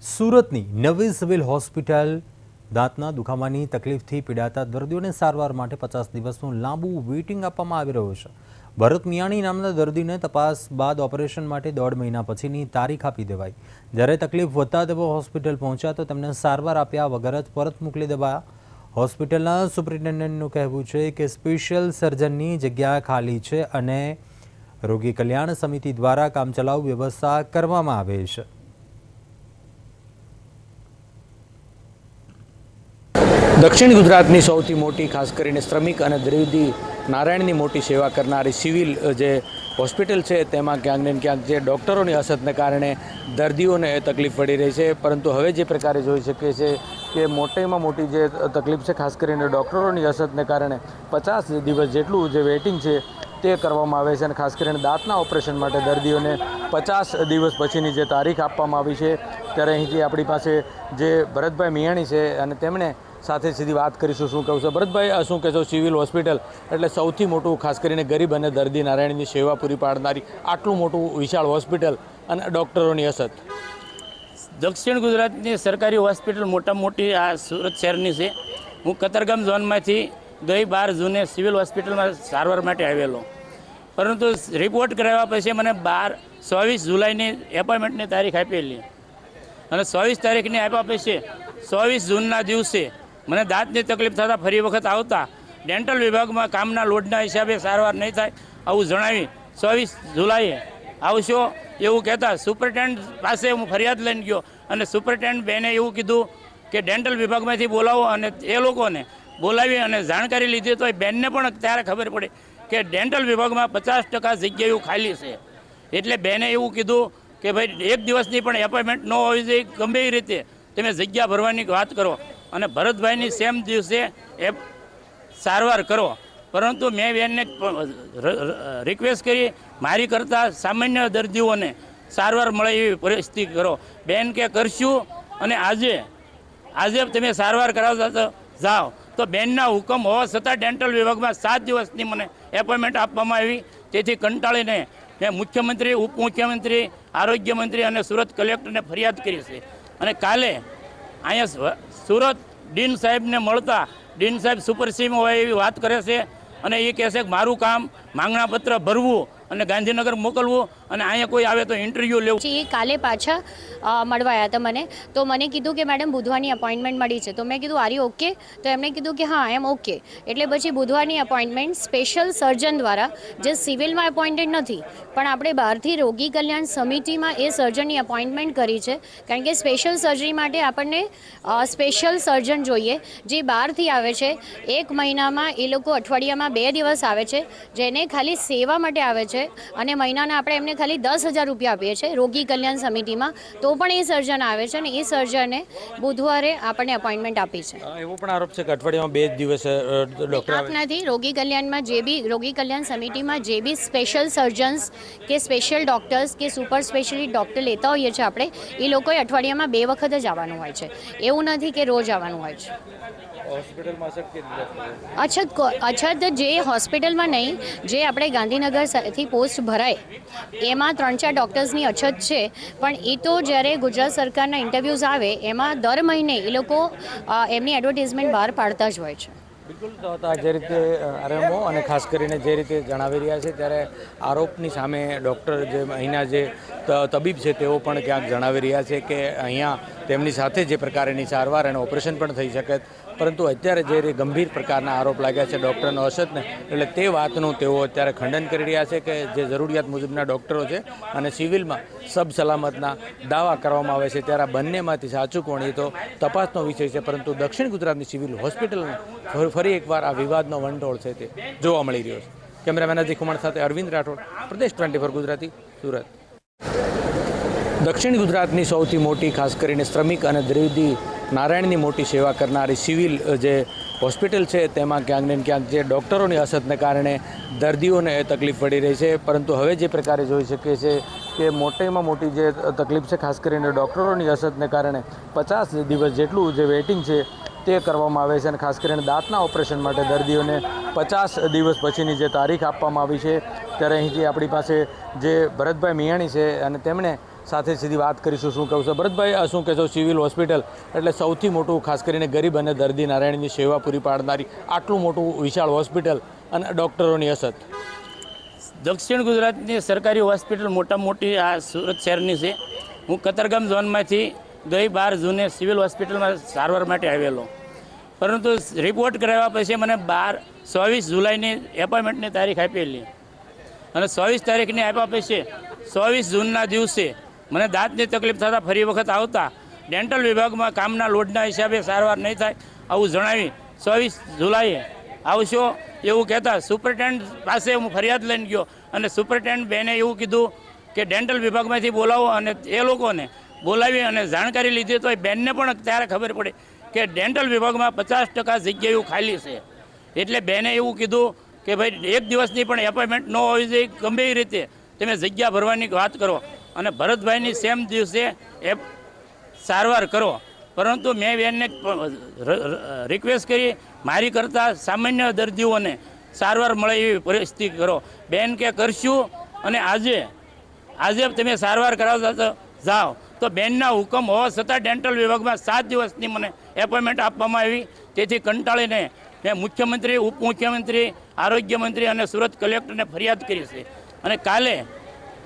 સુરતની નવી civil hospital દાંતના દુખાવાની તકલીફથી પીડાતા દર્દીઓને સારવાર માટે 50 દિવસનું લાંબુ વેઇટિંગ આપવામાં આવી રહ્યું છે। ભરત મિયાણી નામના દર્દીને તપાસ બાદ ઓપરેશન માટે 1.5 મહિના પછીની તારીખ આપી દેવાઈ। જ્યારે તકલીફ વધતા તેઓ હોસ્પિટલ પહોંચ્યા તો તેમને સારવાર આપ્યા વગર જ પરત મોકલી દેવાયા। હોસ્પિટલના સુપ્રિન્ટેન્ડન્ટનું કહેવું છે કે સ્પેશિયલ સર્જનની જગ્યા ખાલી છે અને રોગી કલ્યાણ સમિતિ દ્વારા કામચલાઉ વ્યવસ્થા કરવામાં આવે છે। दक्षिण गुजरातनी सौथी मोटी खास करीने श्रमिक अने द्रविडी नारायणनी मोटी सेवा करनारी सिविल जे होस्पिटल है तेमां क्यांक ने क्यांक जे डॉक्टरोनी असतने कारणे दर्दीओने तकलीफ पड़ी रही है। परंतु हवे जे प्रकारे जोई शकीए छे कि मोटीमां मोटी जे तकलीफ है खास करीने डॉक्टरोनी असतने कारणे 50 दिवस जेटलुं जे वेटिंग है ते करवामां आवे छे अने खास करीने दांतना ऑपरेशन माटे दर्दीओने 50 दिवस पछीनी जे तारीख आपवामां आवी छे त्यारे અહીંથી આપણી પાસે જે ભરતભાઈ મિયાણી છે અને તેમણે સાથે સીધી વાત કરીશું। શું કહું છે ભરતભાઈ, શું કહેશો? સિવિલ હોસ્પિટલ એટલે સૌથી મોટું ખાસ કરીને ગરીબ અને દર્દી નારાયણની સેવા પૂરી પાડનારી આટલું મોટું વિશાળ હોસ્પિટલ અને ડૉક્ટરોની અસત। દક્ષિણ ગુજરાતની સરકારી હોસ્પિટલ મોટામાં મોટી આ સુરત શહેરની છે। હું કતારગામ ઝોનમાંથી ગઈ 12 જૂને સિવિલ હોસ્પિટલમાં સારવાર માટે આવેલો, પરંતુ રિપોર્ટ કરાવ્યા પછી મને 24 જુલાઈની એપોઇન્ટમેન્ટની તારીખ આપેલી અને 24 તારીખની આપ્યા પછી 24 જૂનના દિવસે મને દાંતની તકલીફ થતાં ફરી વખત આવતા ડેન્ટલ વિભાગમાં કામના લોડના હિસાબે સારવાર નહીં થાય આવું જણાવી 24 જુલાઈએ આવશો એવું કહેતા સુપરિન્ટેન્ડન્ટ પાસે હું ફરિયાદ લઈને ગયો અને સુપરિન્ટેન્ડન્ટ બેને એવું કીધું કે ડેન્ટલ વિભાગમાંથી બોલાવો અને એ લોકોને બોલાવી અને જાણકારી લીધી તો એ બેનને પણ ત્યારે ખબર પડી કે ડેન્ટલ વિભાગમાં 50% જગ્યાઓ ખાલી છે। એટલે બેને એવું કીધું કે ભાઈ એક દિવસની પણ એપોઇન્ટમેન્ટ ન હોવી જોઈએ, ગંભીર રીતે તમે જગ્યા ભરવાની વાત કરો અને ભરતભાઈની સેમ દિવસે એ સારવાર કરો। પરંતુ મેં બેનને રિક્વેસ્ટ કરી મારી કરતાં સામાન્ય દર્દીઓને સારવાર મળે એવી પરિસ્થિતિ કરો। બેન કે કરશું અને આજે તમે સારવાર કરાવતા તો જાઓ। તો બેનના હુકમ હોવા છતાં ડેન્ટલ વિભાગમાં 7 દિવસની મને એપોઇન્ટમેન્ટ આપવામાં આવી। તેથી કંટાળીને મેં મુખ્યમંત્રી, ઉપમુખ્યમંત્રી, આરોગ્ય મંત્રી અને સુરત કલેક્ટરને ફરિયાદ કરી છે અને કાલે અહીંયા સુરત ડીન સાહેબને મળતા ડીન સાહેબ સુપરસીમ હોય એવી વાત કરે છે અને એ કહે છે કે મારું કામ માંગણાપત્ર ભરવું અને ગાંધીનગર મોકલવું અને અહીંયા કોઈ આવે તો ઇન્ટરવ્યૂ લેવું। એ કાલે પાછા મળવાયા હતા મને, તો મને કીધું કે મેડમ બુધવારની અપોઇન્ટમેન્ટ મળી છે। તો મેં કીધું આર યુ ઓકે? તો એમણે કીધું કે હા એમ ઓકે। એટલે પછી બુધવારની અપોઇન્ટમેન્ટ સ્પેશિયલ સર્જન દ્વારા, જે સિવિલમાં એપોઇન્ટેડ નથી પણ આપણે બહારથી રોગી કલ્યાણ સમિતિમાં એ સર્જનની અપોઇન્ટમેન્ટ કરી છે, કારણ કે સ્પેશિયલ સર્જરી માટે આપણને સ્પેશિયલ સર્જન જોઈએ જે બહારથી આવે છે। 1 મહિનામાં એ લોકો અઠવાડિયામાં 2 દિવસ આવે છે, જેને ખાલી સેવા માટે આવે છે અને મહિનાના આપણે એમને ખાલી 10,000 રૂપિયા આપીએ છીએ રોગી કલ્યાણ સમિતિમાં, તો પણ એ સર્જન આવે છે અને એ સર્જને બુધવારે આપણને અપોઇન્ટમેન્ટ આપી છે। એવો પણ આરોપ છે કે અઠવાડિયામાં 2 દિવસ ડૉક્ટર આપ નથી, રોગી કલ્યાણમાં જે બી રોગી કલ્યાણ સમિતિમાં જે બી સ્પેશિયલ સર્જન્સ કે સ્પેશિયલ ડૉક્ટર્સ કે સુપર સ્પેશિયાલિટી ડૉક્ટર લેતા હોઈએ છીએ આપણે, એ લોકોએ અઠવાડિયામાં 2 વખત જ આવવાનું હોય છે, એવું નથી કે રોજ આવવાનું હોય છે। અછત જે હોસ્પિટલમાં નહીં, જે આપણે ગાંધીનગરથી પોસ્ટ ભરાય એમાં 3-4 ડૉક્ટર્સની અછત છે, પણ એ તો જ્યારે ગુજરાત સરકારના ઇન્ટરવ્યૂઝ આવે એમાં દર મહિને એ લોકો એમની એડવર્ટાઇઝમેન્ટ બહાર પાડતા જ હોય છે। બિલકુલ, તો જે રીતે આરએમઓ અને ખાસ કરીને જે રીતે જણાવી રહ્યા છે ત્યારે આરોપની સામે ડૉક્ટર જે અહીંના જે તબીબ છે તેઓ પણ ક્યાંક જણાવી રહ્યા છે કે અહીંયા તેમની સાથે જે પ્રકારની સારવાર અને ઓપરેશન પણ થઈ શકે, પરંતુ અત્યારે જે ગંભીર પ્રકારના આરોપ લાગ્યા છે ડૉક્ટરનો અસતને, એટલે તે વાતનું તેઓ અત્યારે ખંડન કરી રહ્યા છે કે જે જરૂરિયાત મુજબના ડૉક્ટરો છે અને સિવિલમાં સબ સલામતના દાવા કરવામાં આવે છે, ત્યારે બંનેમાંથી સાચું કોણ એ તો તપાસનો વિષય છે। પરંતુ દક્ષિણ ગુજરાતની સિવિલ હોસ્પિટલનો ફરી એકવાર આ વિવાદનો વંટોળ છે તે જોવા મળી રહ્યો છે। કેમેરામેન અજય કુમાર સાથે અરવિંદ રાઠોડ, પ્રદેશ 24 ગુજરાતી, સુરત। દક્ષિણ ગુજરાતની સૌથી મોટી ખાસ કરીને શ્રમિક અને દ્રવિડી નારાયણની મોટી સેવા કરનારી સિવિલ જે હોસ્પિટલ છે તેમાં ક્યાંક ને ક્યાંક જે ડૉક્ટરોની અસતને કારણે દર્દીઓને તકલીફ પડી રહી છે। પરંતુ હવે જે પ્રકારે જોઈ શકીએ છીએ કે મોટીમાં મોટી જે તકલીફ છે ખાસ કરીને ડૉક્ટરોની અસતને કારણે 50 દિવસ જેટલું જે વેઇટિંગ છે તે કરવામાં આવે છે અને ખાસ કરીને દાંતના ઓપરેશન માટે દર્દીઓને 50 દિવસ પછીની જે તારીખ આપવામાં આવી છે ત્યારે અહીંથી આપણી પાસે જે ભરતભાઈ મિયાણી છે અને તેમણે સાથે સીધી વાત કરીશું શું કહું છું. ભરતભાઈ, શું કહેશો? સિવિલ હોસ્પિટલ એટલે સૌથી મોટું, ખાસ કરીને ગરીબ અને દર્દી નારાયણની સેવા પૂરી પાડનારી આટલું મોટું વિશાળ હોસ્પિટલ અને ડૉક્ટરોની અછત. દક્ષિણ ગુજરાતની સરકારી હોસ્પિટલ મોટામાં મોટી આ સુરત શહેરની છે. હું કતારગામ ઝોનમાંથી ગઈ 12 જૂને સિવિલ હોસ્પિટલમાં સારવાર માટે આવેલો, પરંતુ રિપોર્ટ કરાવ્યા પછી મને 24 જુલાઈની એપોઇન્ટમેન્ટની તારીખ આપેલી અને 24 તારીખની આપ્યા પછી 24 જૂનના દિવસે મને દાંતની તકલીફ થતાં ફરી વખત આવતા ડેન્ટલ વિભાગમાં કામના લોડના હિસાબે સારવાર નહીં થાય આવું જણાવી 24 જુલાઈએ આવશો એવું કહેતા સુપરિન્ટેન્ડન્ટ પાસે હું ફરિયાદ લઈને ગયો અને સુપરિન્ટેન્ડન્ટ બેને એવું કીધું કે ડેન્ટલ વિભાગમાંથી બોલાવો અને એ લોકોને બોલાવી અને જાણકારી લીધી તો એ બેનને પણ ત્યારે ખબર પડી કે ડેન્ટલ વિભાગમાં 50% જગ્યાઓ ખાલી છે. એટલે બેને એવું કીધું કે ભાઈ એક દિવસની પણ એપોઇન્ટમેન્ટ ન હોવી જોઈએ, ગમે એ રીતે તમે જગ્યા ભરવાની વાત કરો અને ભરતભાઈની સેમ દિવસે સારવાર કરો. પરંતુ મેં બેનને રિક્વેસ્ટ કરી મારી કરતાં સામાન્ય દર્દીઓને સારવાર મળે એવી પરિસ્થિતિ કરો. બેન કે કરશું અને આજે તમે સારવાર કરાવતા તો જાઓ. તો બેનના હુકમ હોવા છતાં ડેન્ટલ વિભાગમાં 7 દિવસની મને એપોઇન્ટમેન્ટ આપવામાં આવી. તેથી કંટાળીને મેં મુખ્યમંત્રી, ઉપમુખ્યમંત્રી, આરોગ્ય મંત્રી અને સુરત કલેક્ટરને ફરિયાદ કરી છે. અને કાલે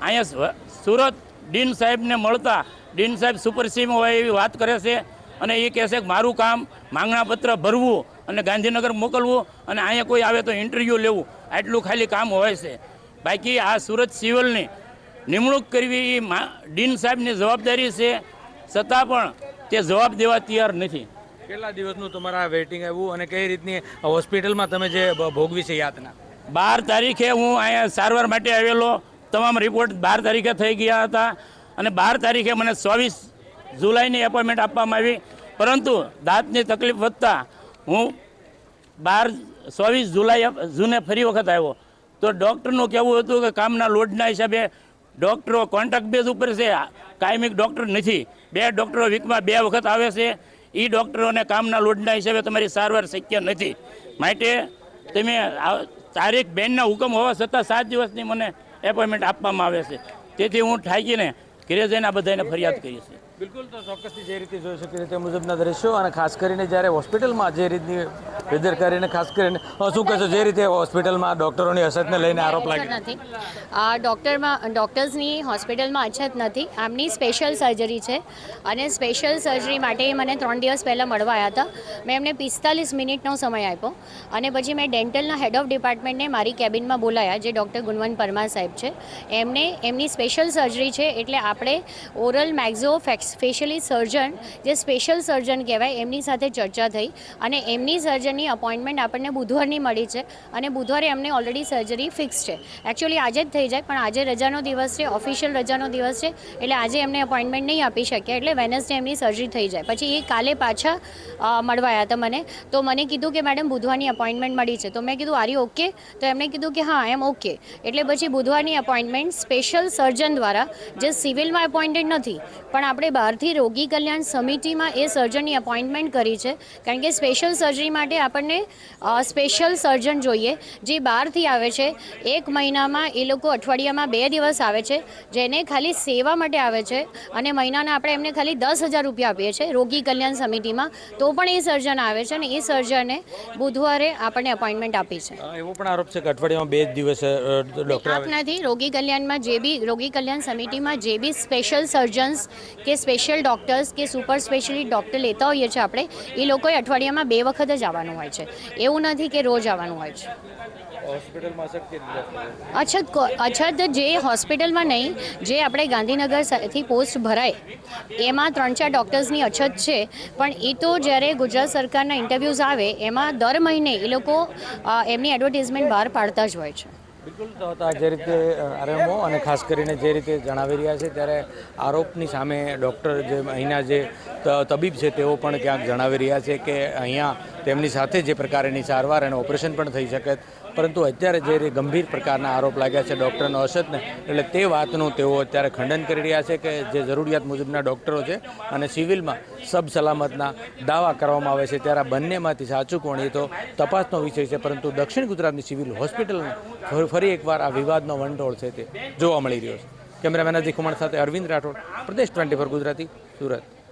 અહીંયા સુરત ડીન સાહેબને મળતા ડીન સાહેબ સુપરસીમ હોય એવી વાત કરે છે અને એ કહે છે કે મારું કામ માંગણાપત્ર ભરવું અને ગાંધીનગર મોકલવું અને અહીંયા કોઈ આવે તો ઇન્ટરવ્યૂ લેવું, આટલું ખાલી કામ હોય છે. બાકી આ સુરત સિવિલની નિમણૂક કરવી એ ડીન સાહેબની જવાબદારી છે, છતાં પણ તે જવાબ દેવા તૈયાર નથી. કેટલા દિવસનું તમારા વેઇટિંગ આવ્યું અને કઈ રીતની હોસ્પિટલમાં તમે જે ભોગવી છે યાતના? 12 તારીખે હું અહીંયા સારવાર માટે આવેલો, તમામ રિપોર્ટ 12 તારીખે થઈ ગયા હતા અને 12 તારીખે મને 24 જુલાઈની એપોઇન્ટમેન્ટ આપવામાં આવી. પરંતુ દાંતની તકલીફ વધતા હું 24 જૂને ફરી વખત આવ્યો તો ડૉક્ટરનું કહેવું હતું કે કામના લોડના હિસાબે ડૉક્ટરો કોન્ટ્રાક્ટ બેઝ ઉપર છે, કાયમિક ડૉક્ટર નથી. 2 ડૉક્ટરો વીકમાં 2 વખત આવે છે. એ ડૉક્ટરોને કામના લોડના હિસાબે તમારી સારવાર શક્ય નથી. માટે તમે તારીખ બેનના હુકમ હોવા છતાં 7 દિવસની મને એપોઇન્ટમેન્ટ આપવામાં આવે છે. તેથી હું ઠાકીને ઘરે જઈને આ બધાને ફરિયાદ કરી છે. બિલકુલ, તો ચોક્કસથી જે રીતે જોઈ શકીએ તે મુજબના દ્રશ્યો અને ખાસ કરીને જ્યારે હોસ્પિટલમાં જે રીતની બેદરકારીને ખાસ કરીને શું કહેશો, જે રીતે હોસ્પિટલમાં ડૉક્ટરોની અછતને લઈને આરોપ લાગે નથી. ડૉક્ટર્સની હોસ્પિટલમાં અછત નથી. આમની સ્પેશિયલ સર્જરી છે અને સ્પેશિયલ સર્જરી માટે મને 3 દિવસ પહેલાં મળવા આવ્યા હતા. મેં એમને 45 મિનિટનો સમય આપ્યો અને પછી મેં ડેન્ટલના હેડ ઓફ ડિપાર્ટમેન્ટને મારી કેબિનમાં બોલાયા, જે ડૉક્ટર ગુણવંત પરમાર સાહેબ છે. એમની સ્પેશિયલ સર્જરી છે એટલે આપણે ઓરલ મેક્ઝો ફેશિયલી સર્જન, જે સ્પેશિયલ સર્જન કહેવાય, એમની સાથે ચર્ચા થઈ અને એમની સર્જનની અપોઇન્ટમેન્ટ આપણને બુધવારની મળી છે અને બુધવારે એમને ઓલરેડી સર્જરી ફિક્સ છે. એકચ્યુઅલી આજે જ થઈ જાય પણ આજે રજાનો દિવસ છે, ઓફિશિયલ રજાનો દિવસ છે એટલે આજે એમને અપોઇન્ટમેન્ટ નહીં આપી શક્યા, એટલે વેનસડે એમની સર્જરી થઈ જાય. પછી એ કાલે પાછા મળવા આવ્યા હતા મને, તો મને કીધું કે મેડમ બુધવારની અપોઇન્ટમેન્ટ મળી છે. તો મેં કીધું આર યુ ઓકે? તો એમણે કીધું કે હા એમ ઓકે. એટલે પછી બુધવારની અપોઇન્ટમેન્ટ સ્પેશિયલ સર્જન દ્વારા, જે સિવિલમાં એપોઇન્ટેડ નથી પણ આપણે બહારથી રોગી કલ્યાણ સમિતિમાં એ સર્જનની અપોઇન્ટમેન્ટ કરી છે. કારણ કે સ્પેશિયલ સર્જરી માટે આપણને સ્પેશિયલ સર્જન જોઈએ જે બહારથી આવે છે. 1 મહિનામાં એ લોકો અઠવાડિયામાં 2 દિવસ આવે છે, જેને ખાલી સેવા માટે આવે છે અને મહિનાના આપણે એમને ખાલી 10,000 રૂપિયા આપીએ છીએ રોગી કલ્યાણ સમિતિમાં. તો પણ એ સર્જન આવે છે અને એ સર્જને બુધવારે આપણને અપોઇન્ટમેન્ટ આપી છે. એવો પણ આરોપ છે કે અઠવાડિયામાં 2 દિવસ ડૉક્ટર આપ નથી, રોગી કલ્યાણમાં જે બી રોગી કલ્યાણ સમિતિમાં જે બી સ્પેશિયલ સર્જન્સ કે સ્પેશિયલ ડૉક્ટર્સ કે સુપર સ્પેશિયલી ડૉક્ટર લેતા હોઈએ છીએ આપણે, એ લોકોએ અઠવાડિયામાં 2 વખત જ આવવાનું હોય છે. એવું નથી કે રોજ આવવાનું હોય છે. અછત જે હોસ્પિટલમાં નહીં, જે આપણે ગાંધીનગરથી પોસ્ટ ભરાય એમાં 3-4 ડૉક્ટર્સની અછત છે. પણ એ તો જ્યારે ગુજરાત સરકારના ઇન્ટરવ્યૂઝ આવે એમાં દર મહિને એ લોકો એમની એડવર્ટિઝમેન્ટ બહાર પાડતા જ હોય છે. બિલકુલ, તો હતા જે રીતે આરએમઓ અને ખાસ કરીને જે રીતે જણાવી રહ્યા છે ત્યારે આરોપની સામે ડૉક્ટર જે અહીંના જે તબીબ છે તેઓ પણ ક્યાંક જણાવી રહ્યા છે કે અહીંયા તેમની સાથે જે પ્રકારની સારવાર અને ઓપરેશન પણ થઈ શકે, પરંતુ અત્યારે જે ગંભીર પ્રકારના આરોપ લાગ્યા છે ડૉક્ટરનો અછતને, એટલે તે વાતનું તેઓ અત્યારે ખંડન કરી રહ્યા છે કે જે જરૂરિયાત મુજબના ડૉક્ટરો છે અને સિવિલમાં સબ સલામતના દાવા કરવામાં આવે છે ત્યારે બંનેમાંથી સાચું કોણ એ તો તપાસનો વિષય છે. પરંતુ દક્ષિણ ગુજરાતની સિવિલ હોસ્પિટલમાં ફરી એકવાર આ વિવાદનો વંટોળ છે તે જોવા મળી રહ્યો છે. કેમેરામેન અધિક કુમાર સાથે અરવિંદ રાઠોડ, પ્રદેશ 24 ગુજરાતી, સુરત.